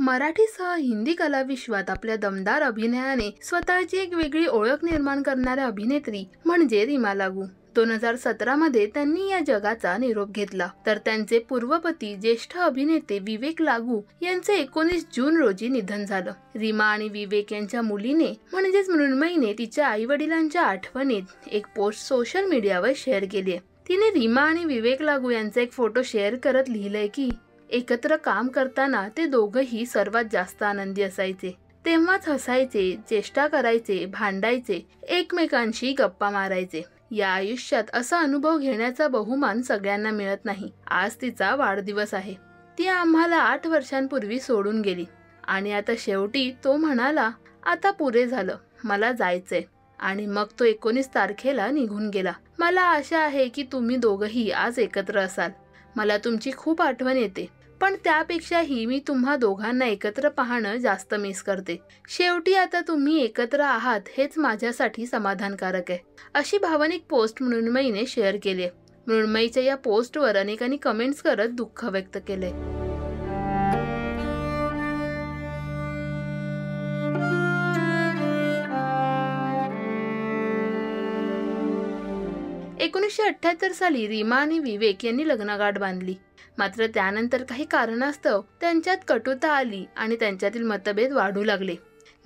मराठीसह हिंदी कलाविश्वात आपल्या दमदार अभिनयाने स्वतःची एक वेगळी ओळख निर्माण करणाऱ्या अभिनेत्री म्हणजे रीमा लागू. 2017 मध्ये त्यांनी या जगाचा निरोप घेतला. तर त्यांचे पूर्वपती ज्येष्ठ अभिनेते विवेक लागू यांचे 19 जून रोजी निधन झालं. रीमा आणि विवेक यांच्या मुलीने म्हणजेच मृण्मयीने तिच्या आई वडिलांच्या आठवणीत एक पोस्ट सोशल मीडियावर शेअर केली आहे. तिने रीमा आणि विवेक लागू यांचा एक फोटो शेअर करत लिहिलंय की एकत्र काम करताना ते दोघंही सर्वात जास्त आनंदी असायचे. तेव्हाच हसायचे, चेष्टा करायचे, भांडायचे, एकमेकांशी गप्पा मारायचे. या आयुष्यात असा अनुभव घेण्याचा बहुमान सगळ्यांना मिळत नाही. आज तिचा वाढदिवस आहे. ती आम्हाला 8 वर्षांपूर्वी सोडून गेली आणि आता शेवटी तो म्हणाला, आता पुरे झालं, मला जायचंय. आणि मग तो 19 तारखेला निघून गेला. मला आशा आहे की तुम्ही दोघंही आज एकत्र असाल. मला तुमची खूप आठवण येते, पण त्यापेक्षाही मी तुम्हा दोघांना एकत्र पाहणं जास्त मिस करते. शेवटी आता तुम्ही एकत्र आहात हेच माझ्यासाठी समाधानकारक आहे. अशी भावनिक पोस्ट मृण्मयीने शेअर केली आहे. मृण्मयीच्या या पोस्टवर अनेकांनी कमेंट्स करत दुःख व्यक्त केले. एकोणीसशे 78 साली रीमा आणि विवेक यांनी लग्नगाठ बांधली. मात्र त्यानंतर काही कारणास्तव त्यांच्यात कटुता आली आणि त्यांच्यातील मतभेद वाढू लागले.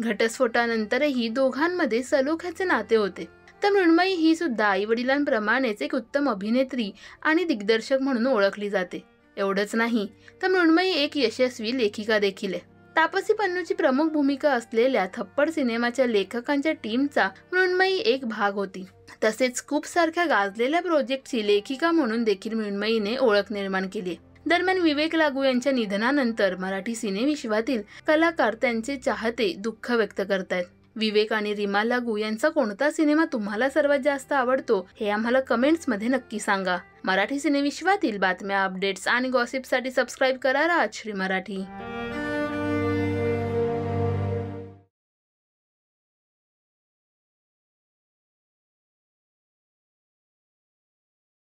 घटस्फोटानंतरही दोघांमध्ये सलोख्याचे नाते होते. तर मृण्मयी ही सुद्धा आई वडिलांप्रमाणेच एक उत्तम अभिनेत्री आणि दिग्दर्शक म्हणून ओळखली जाते. एवढंच नाही तर मृण्मयी एक यशस्वी लेखिका देखील आहे. तापसी पन्नूची प्रमुख भूमिका असलेल्या थप्पड सिनेमाच्या लेखकांच्या टीमचा मृण्मयी एक भाग होती. तसेच खूप सारख्या गाजलेल्या प्रोजेक्टची लेखिका म्हणून देखील मृण्मयीने ओळख निर्माण केली. दरम्यान विवेक लागू यांच्या निधनानंतर मराठी सिनेविश्वातील कलाकार त्यांचे चाहते दुःख व्यक्त करतायत. विवेक आणि रीमा लागू यांचा कोणता सिनेमा तुम्हाला सर्वात जास्त आवडतो हे आम्हाला कमेंट्स मध्ये नक्की सांगा. मराठी सिनेविश्वातील बातम्या, अपडेट्स आणि गॉसिपसाठी सबस्क्राईब करा राजश्री मराठी.